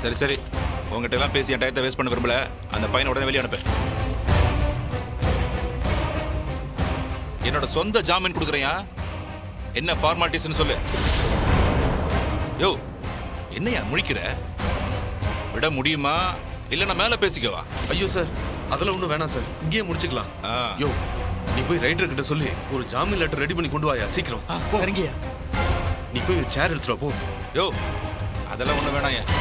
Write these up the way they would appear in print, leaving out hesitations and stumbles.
சரி சரி, உங்ககிட்ட எல்லாம் பேசி என் டயத்தை வேஸ்ட் பண்ண விரும்பல. அந்த பையனை உடனே வெளியே அனுப்பு. என்னோட சொந்த ஜாமீன் கொடுக்குறையா? என்ன ஃபார்மாலிட்டிஸ்னு சொல்லு. யோ, என்னையா முழிக்கிற? விட முடியுமா இல்ல நான் மேல பேசிக்கவா? ஐயோ சார், அதெல்லாம் ஒன்றும் வேணாம் சார், இங்கேயே முடிச்சுக்கலாம். யோ, நீ போய் ரைட்டர் கிட்ட சொல்லி ஒரு ஜாமீன் லெட்டர் ரெடி பண்ணி கொண்டு வாயா சீக்கிரம். சரிங்கய்யா. நீ போய் சேர் எடுத்துட்டு போ. யோ, அதெல்லாம் ஒண்ணு வேணாம்.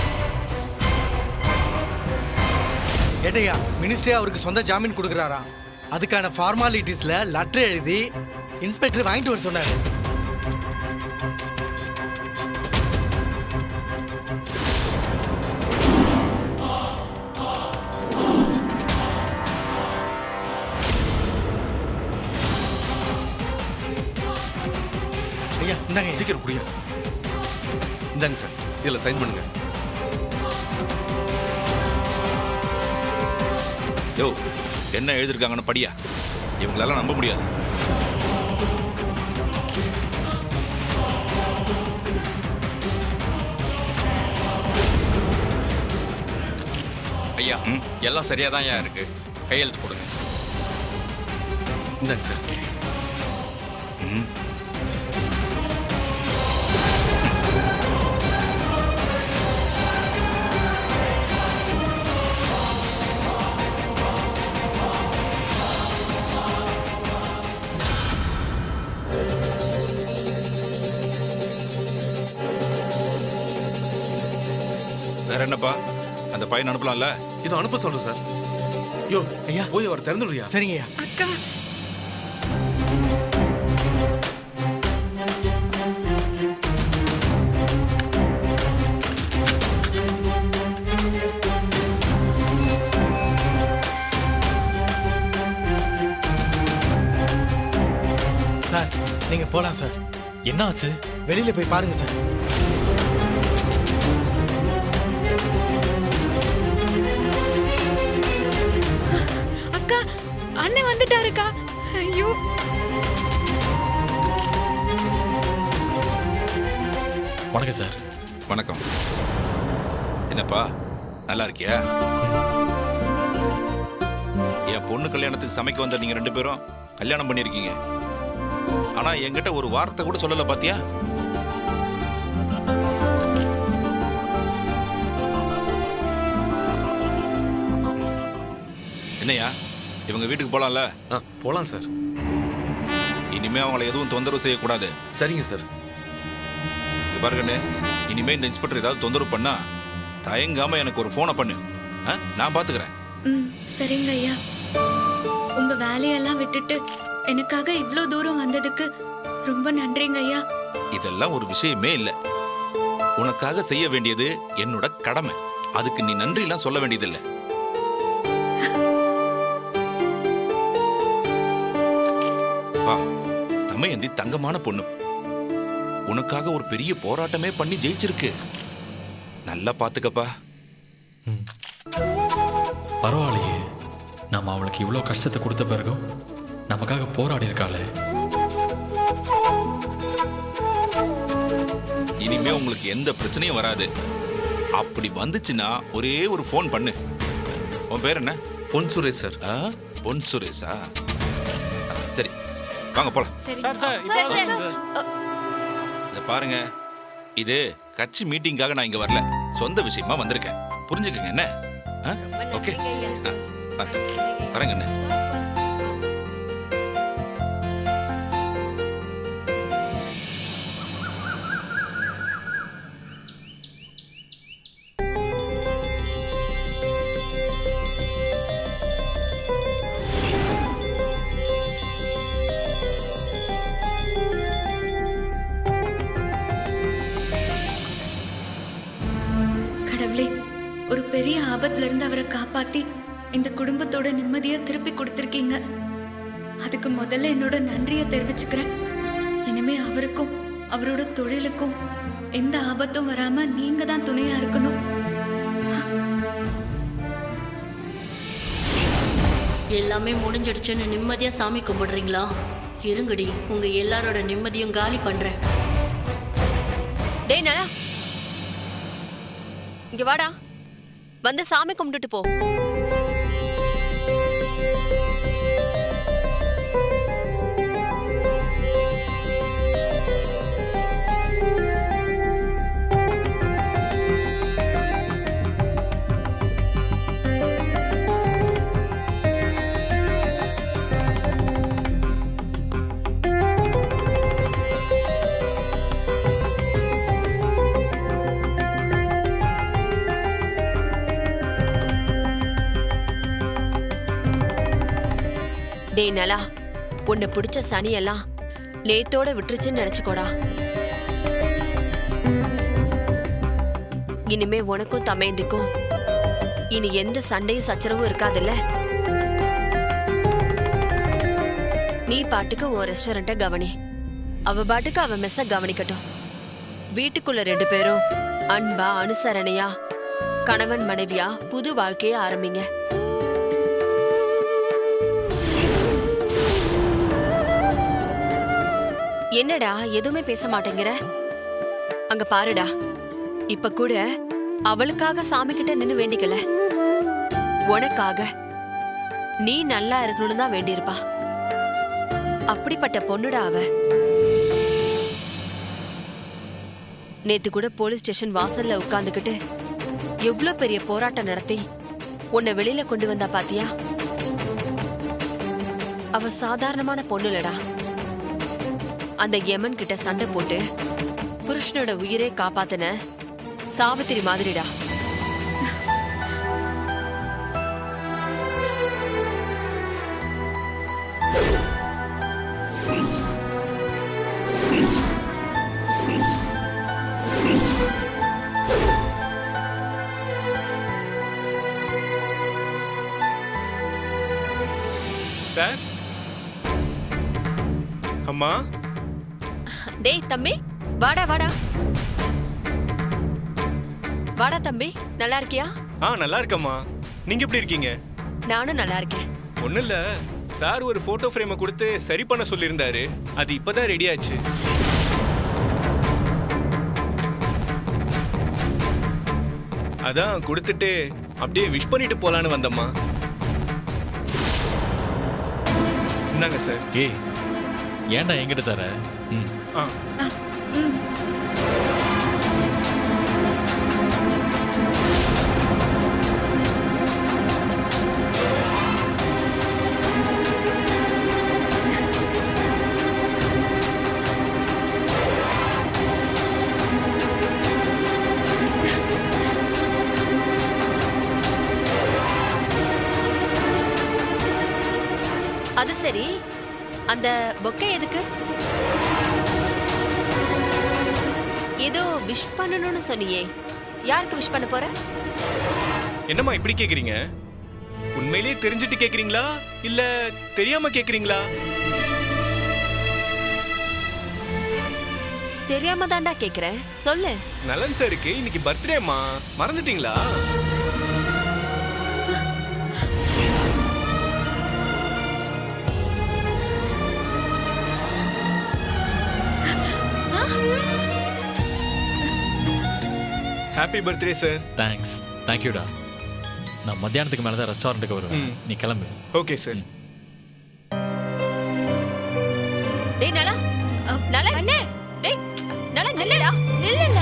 ஏட்டையா, மினிஸ்ட்ரி அவருக்கு சொந்த ஜாமீன் கொடுக்குறாரா? அதுக்கான ஃபார்மாலிட்டிஸ்ல லெட்டர் எழுதி இன்ஸ்பெக்டர் வாங்கிட்டு வர சொன்னாரு. ஐயா இந்தாங்க. சீக்கிரம் குடியா. இந்தாங்க சார், இதில் சைன் பண்ணுங்க. யோ, என்ன எழுதிருக்காங்கன்னு படியா. இவங்களெல்லாம் நம்ப முடியாது. ஐயா, எல்லாம் சரியா தான் இருக்கு. கையெழுத்து போடுங்க. இந்தாங்க சார். வேற என்னப்பா, அந்த பையன் அனுப்பலாம்ல? இதை அனுப்ப சொல்றேன் சார். யோ ஐயா, போய் அவர் திறந்துடுறியா? சரிங்கய்யா. அக்கா, சார் நீங்க போலாம் சார். என்ன ஆச்சு? வெளியில போய் பாருங்க சார். அக்கா, அண்ணன் வந்துட்டாருக்கா. ஐயோ, வணக்கம் சார். வணக்கம். என்னப்பா, நல்லா இருக்கியா? என் பொண்ணு கல்யாணத்துக்கு சமைக்க வந்த நீங்க 2 பேரும் கல்யாணம் பண்ணிருக்கீங்க. ஆனா என்கிட்ட ஒரு வார்த்தை கூட சொல்லல பாத்தியா? என்னையா, இவங்க வீட்டுக்கு போலாம்ல? போலாம் சார். இனிமே அவங்களை எதுவும் தொந்தரவு செய்யக்கூடாது. சரிங்க சார். இங்க பாருங்கண்ணே, இனிமே இந்த இன்ஸ்பெக்டர் ஏதாவது தொந்தரவு பண்ணா தயங்காம எனக்கு ஒரு போனை பண்ணு. நான் பாத்துக்கிறேன். சரிங்க ஐயா. உங்க வேலையெல்லாம் விட்டுட்டு எனக்காக இவ்ளோ தூரம் வந்ததுக்கு ரொம்ப நன்றிங்க ஐயா. இதெல்லாம் ஒரு விஷயமே இல்ல. உனக்காக செய்ய வேண்டியது என்னோட கடமை. அதுக்கு நீ நன்றி எல்லாம் சொல்ல வேண்டியதில்லை. தமையந்தி தங்கமான பொண்ணு. உனக்காக ஒரு பெரிய போராட்டமே பண்ணி ஜெயிச்சிருக்கு. நல்லா பாத்துக்கப்பா. பரவாயில்லையே, நம்ம அவளுக்கு இவ்வளோ கஷ்டத்தை கொடுத்த பிறகும் நமக்காக போராடி இருக்காளே. இனிமே உங்களுக்கு எந்த பிரச்சனையும் வராது. அப்படி வந்துச்சுன்னா ஒரே ஒரு போன் பண்ணு. உன் பேர் என்ன? பொன் சுரேஷ் சார். பொன் சுரேஷா? சரி, வாங்க போலாம். இத பாருங்க, இது கட்சி மீட்டிங்காக நான் இங்க வரல, சொந்த விஷயமா வந்திருக்கேன். புரிஞ்சுக்கங்க என்ன? ஓகே, வரேங்க என்ன. ஒரு பெரிய ஆபத்துல இருந்து அவரை காப்பாத்தி இந்த குடும்பத்தோட நிம்மதியை திருப்பி கொடுத்திருக்கீங்க. அதுக்கு முதல்ல என்னோட நன்றியை தெரிவிச்சுக்கிறேன். இனிமே அவருக்கும் அவரோட தொழிலுக்கும் எந்த ஆபத்தும் வராம நீங்க தான் துணையா இருக்கணும். எல்லாமே முடிஞ்சிடுச்சுன்னு நிம்மதியா சாமி கும்பிடுறீங்களா? இருங்கடி, உங்க எல்லாரோட நிம்மதியும் காலி பண்றேன். டேய் நலா, இங்க வாடா. வந்து சாமி கும்பிட்டுட்டு போ. டேய் நலா, உன்னை பிடிச்ச சனியெல்லாம் நேத்தோட விட்டுருச்சுன்னு நினைச்சுக்கோடா. இனிமே உனக்கும் தமேந்திக்கும் இனி எந்த சண்டையும் சச்சரவும் இருக்காதுல்ல. நீ பாட்டுக்கு உன் ரெஸ்டாரண்ட்டை கவனி, அவ பாட்டுக்கு அவ மெஸ்ஸ கவனிக்கட்டும். வீட்டுக்குள்ள 2 பேரும் அன்பா அனுசரணையா கணவன் மனைவியா புது வாழ்க்கைய ஆரம்பிங்க. என்னடா எதுவுமே பேச மாட்டேங்கிற? அங்க பாருடா, இப்ப கூட அவளுக்காக சாமி கிட்ட நின்னு வேண்டிக்கல, உனக்காக நீ நல்லா இருக்கணும்னு தான் வேண்டியிருப்பா. அப்படிப்பட்ட பொண்ணுடா அவ. நேத்து கூட போலீஸ் ஸ்டேஷன் வாசல்ல உட்கார்ந்துகிட்டு எவ்வளவு பெரிய போராட்டம் நடத்தி உன்னை வெளியில கொண்டு வந்தா பாத்தியா? அவ சாதாரணமான பொண்ணுலடா. அந்த யமன் கிட்ட சண்டை போட்டு புருஷனோட உயிரை காப்பாத்தின சாவித்திரி மாதிரிடா. சார், அம்மா. டேய் தம்பி, வாடா வாடா வாடா தம்பி, நல்லா இருக்கியா? நல்லா இருக்கம்மா. நீங்க எப்படி இருக்கீங்க? நானும் நல்லா இருக்கேன். ஒண்ணும் இல்ல, சார் ஒரு போட்டோ ஃப்ரேமை கொடுத்து சரி பண்ண சொல்லியிருந்தாரு. அது இப்பதான் ரெடி ஆச்சு. அதான் கொடுத்துட்டு அப்படியே விஷ் பண்ணிட்டு போலான்னு வந்தம்மா. என்னங்க சார்? ஏய், ஏன்டா என்கிட்ட தர? ஆ, அது சரி, அந்த பொக்கை எதுக்கு? ஏதோ விஷ் பண்ணணும்னு சொன்னியே, யாருக்கு விஷ் பண்ண போற? என்னம்மா இப்படி கேக்குறீங்க? உண்மையிலேயே தெரிஞ்சுட்டு கேக்குறீங்களா இல்ல தெரியாம கேக்குறீங்களா? தெரியாம தாண்டா கேக்குறேன், சொல்லு. நலன் சாருக்கு இன்னைக்கு பர்த்டேம்மா, மறந்துட்டீங்களா? Happy birthday sir. தேங்க்ஸ். தேங்க்யூடா. நான் மத்தியானத்துக்கு மேலே தான் ரெஸ்டாரண்ட்டுக்கு வருவேன். நீ கிளம்பு. Okay sir. டேய் நலா, நலா அண்ணே, டேய் நலா நில்லுடா, நில்லுல.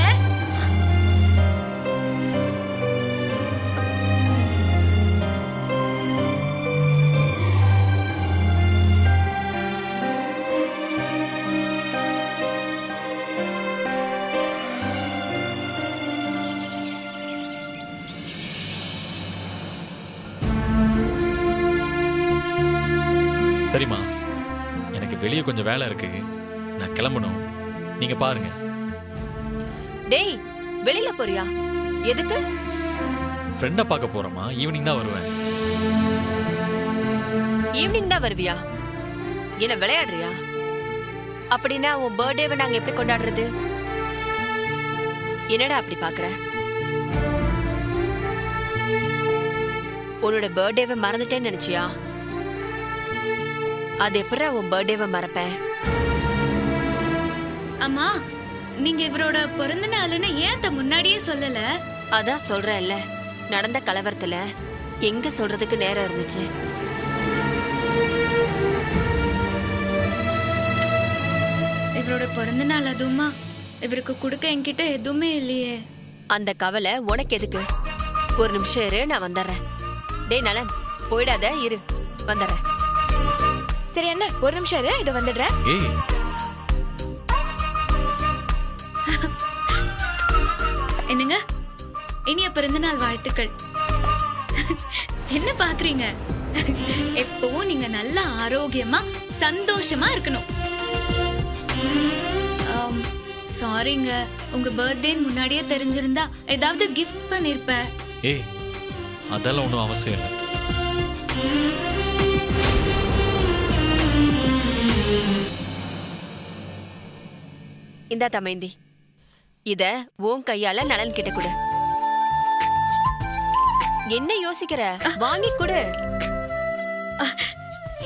சரிம்மா, எனக்கு வெளியே கொஞ்சம் வேலை இருக்கு, நான் கிளம்பணும். நீங்க பாருங்க. டேய் வெளியில போறியா? எதுக்கு? ஃப்ரெண்டை பார்க்க போறோமா, ஈவினிங் தான் வருவேன். ஈவினிங் தான் வருவியா? என்ன விளையாடுறியா? அப்படின்னா உன் பர்த்டேவை நாங்க எப்படி கொண்டாடுறது? என்னடா அப்படி பாக்குற? உன்னோட பர்த்டேவை மறந்துட்டேன்னு நினைச்சியா? அது எப்படா உன் பர்த்டேவை மறப்பேன்? அம்மா, நீங்க இவரோட பிறந்த நாளுன்னு ஏன் முன்னாடியே சொல்லல? அதான் சொல்றேன்ல, நடந்த கலவரத்துல எங்க சொல்றதுக்கு நேரம் இருந்துச்சு? இவரோட பிறந்த நாள் அதுவுமா இவருக்கு கொடுக்க என்கிட்ட எதுவுமே இல்லையே. அந்த கவலை உனக்கு எதுக்கு? ஒரு நிமிஷம் இரு, நான் வந்துடுறேன். டேய் நலன், போயிடாத, இரு, வந்துடுறேன். சரி அண்ணே, ஒரு நிமிஷம் இரு, இதை வந்துடுறேன். ஏய் என்னங்க, இனிய பிறந்த நாள் வாழ்த்துக்கள். என்ன பாக்குறீங்க? எப்பவும் நீங்க நல்ல ஆரோக்கியமா சந்தோஷமா இருக்கணும். சாரிங்க, உங்க பர்த்டே முன்னாடியே தெரிஞ்சிருந்தா ஏதாவது கிஃப்ட் பண்ணிருப்பேன். ஏய் அதெல்லாம் ஒன்றும் அவசியம் இல்லை. இந்தா தமைந்தி, இத உன் கையால நலன் கிட்ட கொடு. என்ன யோசிக்கிற? வாங்கி கொடு.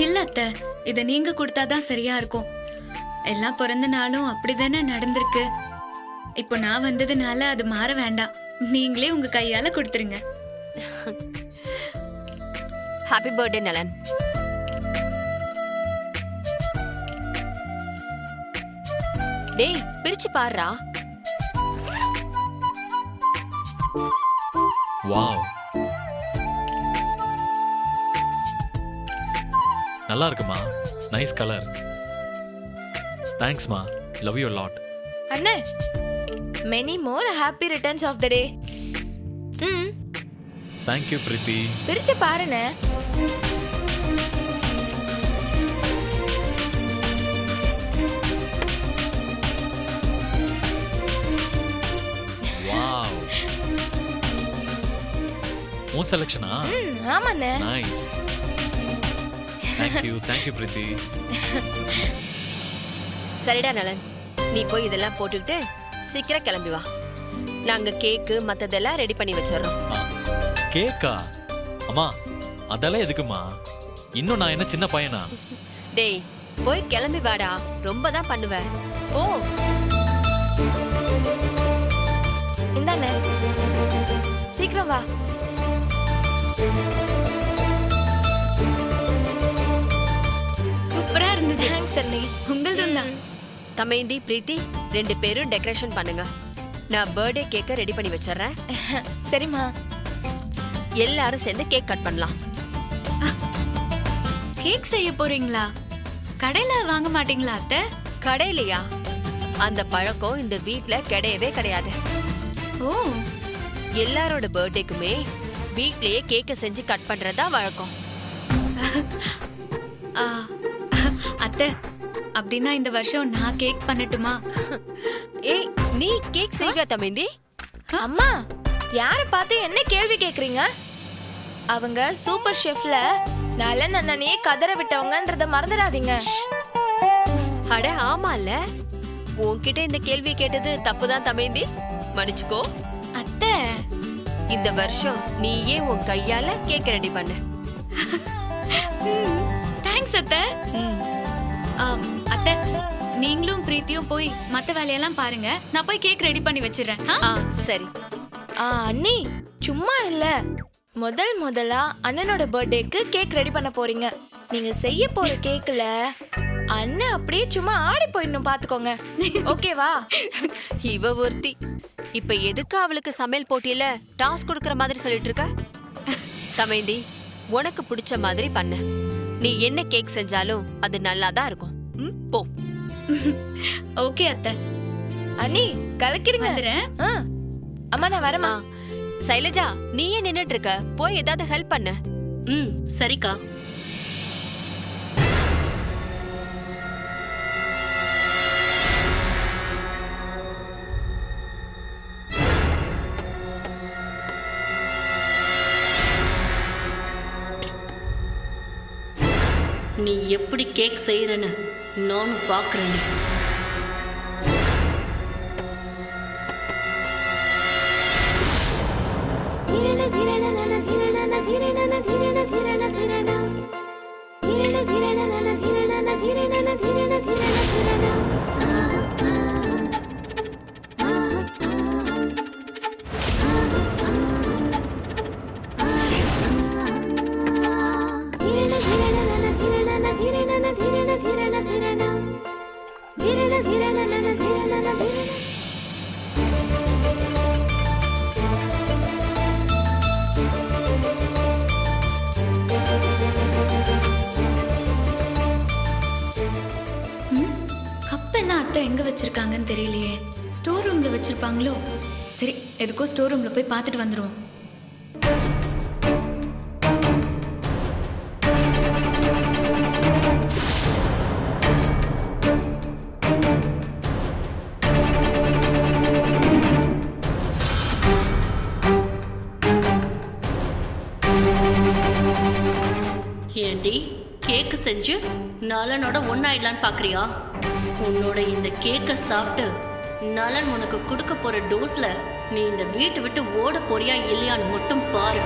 இல்ல அத்தை, இத நீங்க கொடுத்தாதான் சரியா இருக்கும். எல்லாம் பிறந்த நாளும் அப்படிதானே நடந்திருக்கு. இப்போ நான் வந்ததுனால அது மாற வேண்டாம். நீங்களே உங்க கையால கொடுத்துருங்க. ஹாப்பி பர்த்டே நலன். டேய் பிரிச்சு பாருடா. வாவ், நல்லா இருக்குமா? Nice colour. தேங்க்ஸ்மா, லவ் யூ லாட். அண்ணே, many more happy returns of the day. Thank you Preethi. பிரிச்சு பாருண்ணே. வாவ், உன் செலக்ஷனா? ஆமாண்ணே. நைஸ். Thank you Preethi. சரிடா நலன், நீ போய் இதெல்லாம் போட்டுக்கிட்டு சீக்கிரம் கிளம்பி வா. நாங்க கேக்கு மத்ததெல்லாம் ரெடி பண்ணி வச்சிடறோம். கேக்கா? அம்மா அதெல்லாம் எதுக்குமா? இன்னும் நான் என்ன சின்ன பையனா? டேய் போய் கிளம்பி வாடா, ரொம்ப தான் பண்ணுவ. ஓ இந்தாண்ணே, சீக்கிரம் வா. சூப்பரா இருந்தது. தேங்க்ஸ் அண்ணே. உங்களதும் தான். தமைந்தி பிரீத்தி, 2 பேரும் டெக்கரேஷன் பண்ணுங்க. நான் பர்த்டே கேக்க ரெடி பண்ணி வச்சிடுறேன். சரிம்மா. எல்லாரும் சேர்ந்து கேக் கட் பண்ணலாம். கேக் செய்ய போறீங்களா? கடையில வாங்க மாட்டீங்களா அத்தை? கடையிலையா? அந்த பழக்கம் இந்த வீட்ல கிடையவே கிடையாது. ஓ, எல்லாரோட பர்த்டேக்குமே வீட்லயே கேக்க செஞ்சு கட் பண்றதா வழக்கம். ஆ, அத்தை, அப்படின்னா இந்த வருஷம் நான் கேக் பண்ணட்டுமா? ஏய் நீ கேக் செய்வியா தமைந்தி? அம்மா, யாரை பார்த்து என்ன கேள்வி கேக்குறீங்க? அவங்க சூப்பர் ஷெஃப்ல நலன் அண்ணனையே கதற விட்டவங்கன்றத மறந்துடாதீங்க. அட ஆமால, உன்கிட்ட இந்த கேள்வி கேட்டது தப்புதான் தமைந்தி, மன்னிச்சுக்கோ. அத்தை, இந்த வருஷம் நீயே உன் கையால கேக் ரெடி பண்ணு. தேங்க்ஸ் அத்தை. அத்தை, நீங்களும் பிரீத்தியும் போய் மத்த வேலையெல்லாம் பாருங்க. நான் போய் கேக் ரெடி பண்ணி வச்சிடுறேன். ஆ சரி. அண்ணி சும்மா இல்ல, முதலா அண்ணனோட பர்த்டேக்கு கேக் ரெடி பண்ண போறீங்க. நீங்க செய்ய போற கேக்ல அண்ணன் அப்படியே சும்மா ஆடி போயிடணும், பாத்துக்கோங்க. ஓகேவா? இவ ஒருத்தி இப்ப எதுக்கு அவளுக்கு சமையல் போட்டியில டாஸ்க் கொடுக்கற மாதிரி சொல்லிட்டு இருக்க? தமைந்தி, உனக்கு பிடிச்ச மாதிரி பண்ணு. நீ என்ன கேக் செஞ்சாலும் அது நல்லா தான் இருக்கும். போ. ஓகே அத்தை. அண்ணி கலக்கிடுங்க. வந்துறேன். அம்மா நான் வரமா? சைலஜா, நீ ஏன் நின்னுட்டு இருக்க? போய் ஏதாவது ஹெல்ப் பண்ணு. சரிக்கா. நீ எப்படி கேக் செய்யறன்னு நானும் பாக்குறேன். வச்சிருக்காங்கன்னு தெரியலையே. ஸ்டோர் ரூம்ல வச்சிருப்பாங்களோ? சரி, எதுக்கோ ஸ்டோர் ரூம்ல போய் பார்த்துட்டு வந்துருவோம். ஏண்டி கேக்கு செஞ்சு நலனோட ஒன்னாயிடலான்னு பாக்குறியா? உன்னோட இந்த கேக்கை சாப்பிட்டு நலன் உனக்கு கொடுக்க போற டோஸ்ல நீ இந்த வீட்டை விட்டு ஓட போறியா இல்லையான்னு மட்டும் பாரு.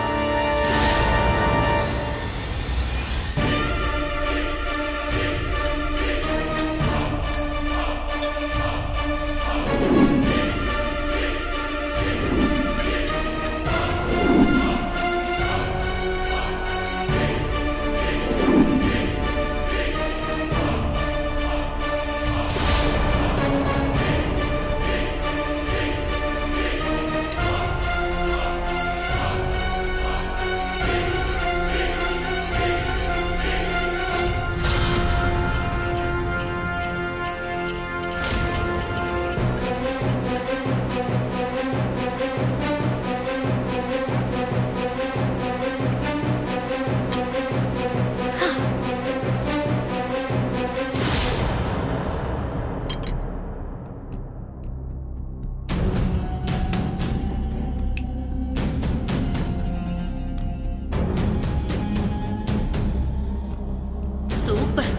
சூப்பர்,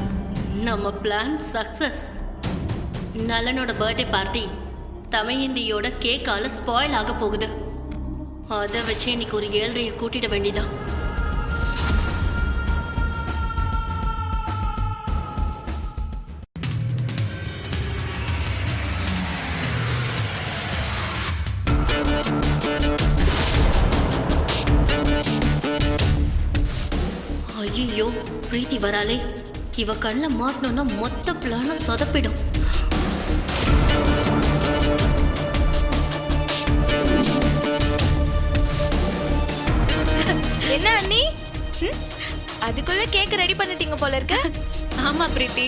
நம்ம பிளான் சக்சஸ். நலனோட பர்த்டே பார்ட்டி தமையந்தியோட கேக்கால ஸ்பாயில் ஆக போகுது. அதை வச்சு இன்னைக்கு ஒரு 7:30 கூட்டிட வேண்டியதான். ஐயோ, பிரீத்தி வராளே. இவ கண்ணில் மாட்டணும்னா மொத்த பிளானும் சொதப்பிடும். என்ன அண்ணி, அதுக்குள்ள கேக் ரெடி பண்ணிட்டீங்க போல இருக்க. ஆமா பிரீத்தி.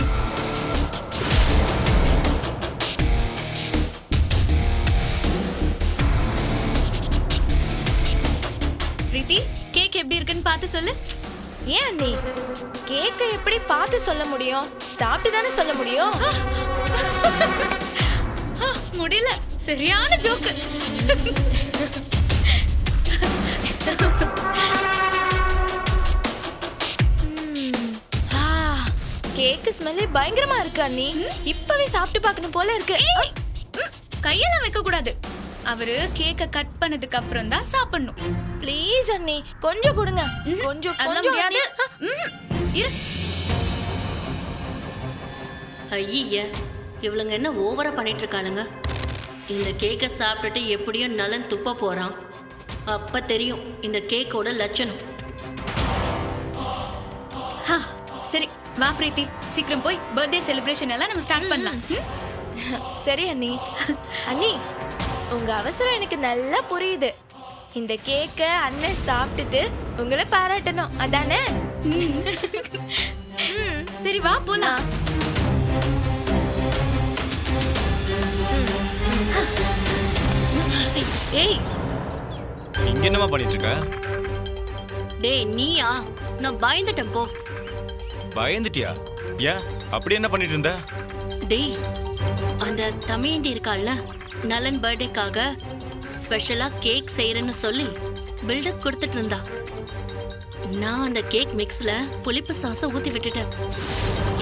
பிரீத்தி, கேக் எப்படி இருக்குன்னு பார்த்து சொல்லு. ஏன் அண்ணி, கேக்கை எப்படி பார்த்து சொல்ல முடியும்? சாப்பிட்டு தானே சொல்ல முடியும். முடியல, சரியான ஜோக்கு. கேக்கு ஸ்மெல்லே பயங்கரமா இருக்கு அண்ணி. இப்பவே சாப்பிட்டு பார்க்கணும் போல இருக்கு. கையெல்லாம் வைக்க கூடாது. அவரு கேக்க கட் பண்ணதுக்கு அப்புறம் தான் சாப்பிடணும். ப்ளீஸ் அண்ணி, கொஞ்சம் கொடுங்க. கொஞ்சம் அதெல்லாம் முடியாது. இரு. ஐய, இவளுங்க என்ன ஓவரா பண்ணிட்டு இருக்காளுங்க. இந்த கேக்கை சாப்பிட்டுட்டு எப்படியும் நலன் துப்ப போறான். அப்ப தெரியும் இந்த கேக்கோட லட்சணம். சரி வா பிரீத்தி, சீக்கிரம் போய் பர்த்டே செலிப்ரேஷன் எல்லாம் நம்ம ஸ்டார்ட் பண்ணலாம். சரி அண்ணி. அண்ணி, உங்க அவசரம் எனக்கு நல்லா புரியுது. இந்த கேக்கை அண்ணன் சாப்பிட்டுட்டு உங்களை பாராட்டணும், அதானே? சரி வா போலாம். ஏய், இங்க என்னமா பண்ணிட்டு இருக்க? டேய் நீயா? நான் பயந்துட்டேன் போ. பயந்துட்டியா? ஏன் அப்படி என்ன பண்ணிட்டு இருந்த? டேய், அந்த தமையந்தி இருக்காள்ல, நலன் பர்த்டேக்காக ஸ்பெஷலா கேக் செய்யறேன்னு சொல்லி பில்டப் கொடுத்துட்டு இருந்தா. நான் அந்த கேக் மிக்ஸ்ல புளிப்பு சாஸை ஊத்தி விட்டுட்டேன்.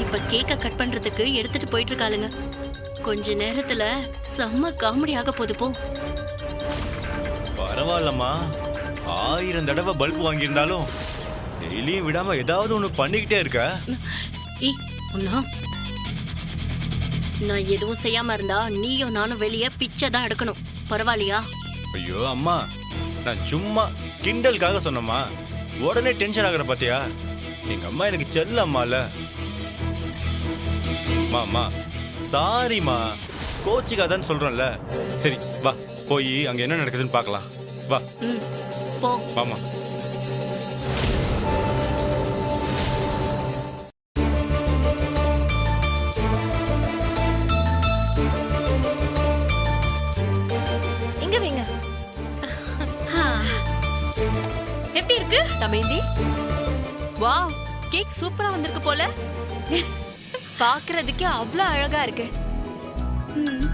இப்ப கேக்கை கட் பண்றதுக்கு எடுத்துட்டு போயிட்டு இருக்காளுங்க. கொஞ்ச நேரத்துல செம்ம காமெடி ஆக போகுது போ. பரவாயில்லம்மா, 1000 தடவை பல்ப் வாங்கியிருந்தாலும் டெய்லியும் விடாம ஏதாவது ஒண்ணு பண்ணிக்கிட்டே இருக்க. நான் எதுவும் செய்யாம இருந்தா நீயும் நானும் வெளியே பிச்சை தான் எடுக்கணும். பரவாயில்லையா? ஐயோ அம்மா, நான் சும்மா கிண்டலுக்காக சொன்னம்மா. உடனே டென்ஷன் ஆகுற பாத்தியா? எங்க அம்மா எனக்கு செல்ல அம்மால. மாமா சாரிம்மா, கோச்சிக்காதான்னு சொல்றோம்ல. சரி வா, போய் அங்க என்ன நடக்குதுன்னு பார்க்கலாம். வா போ. வாமா. எப்படி இருக்கு? தமேந்தி, வாவ், கேக் சூப்பரா வந்திருக்கு போல. பாக்குறதுக்கே அவ்வளவு அழகா இருக்கு. ம்,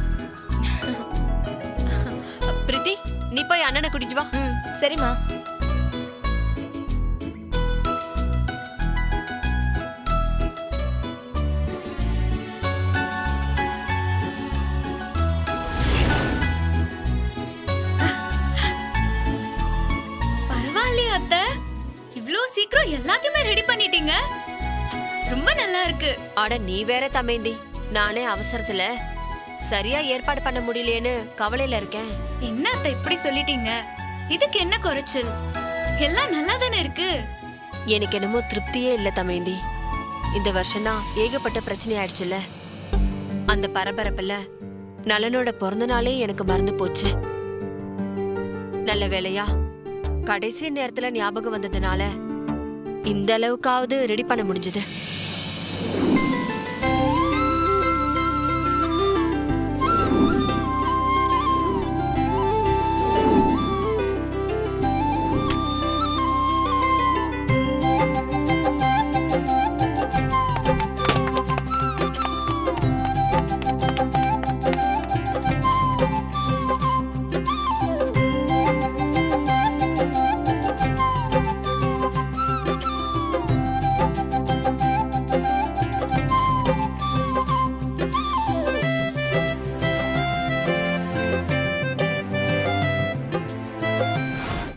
பிரீத்தி, நீ போய் அண்ணனை கூட்டிட்டு வா. ம் சரிம்மா. பரவாயில்லையா அத்தை? இவ்ளோ சீக்கிரம் எல்லாத்தையுமே ரெடி பண்ணிட்டீங்க. ரொம்ப நல்லா இருக்கு. அட நீ வேற தமேந்தி, நானே அவசரத்துல சரியா ஏற்பாடு பண்ண முடியலையேன்னு கவலையில இருக்கேன். என்ன அத்தை இப்படி சொல்லிட்டீங்க? இதுக்கு என்ன குறைச்சல்? எல்லாம் நல்லா தானே இருக்கு. எனக்கு என்னமோ திருப்தியே இல்ல தமேந்தி. இந்த வருஷம்தான் ஏகப்பட்ட பிரச்சனை ஆயிடுச்சுல்ல. அந்த பரபரப்புல நலனோட பிறந்த நாளே எனக்கு மறந்து போச்சு. நல்ல வேளையா கடைசி நேரத்துல ஞாபகம் வந்ததுனால இந்த அளவுக்காவது ரெடி பண்ண முடிஞ்சது.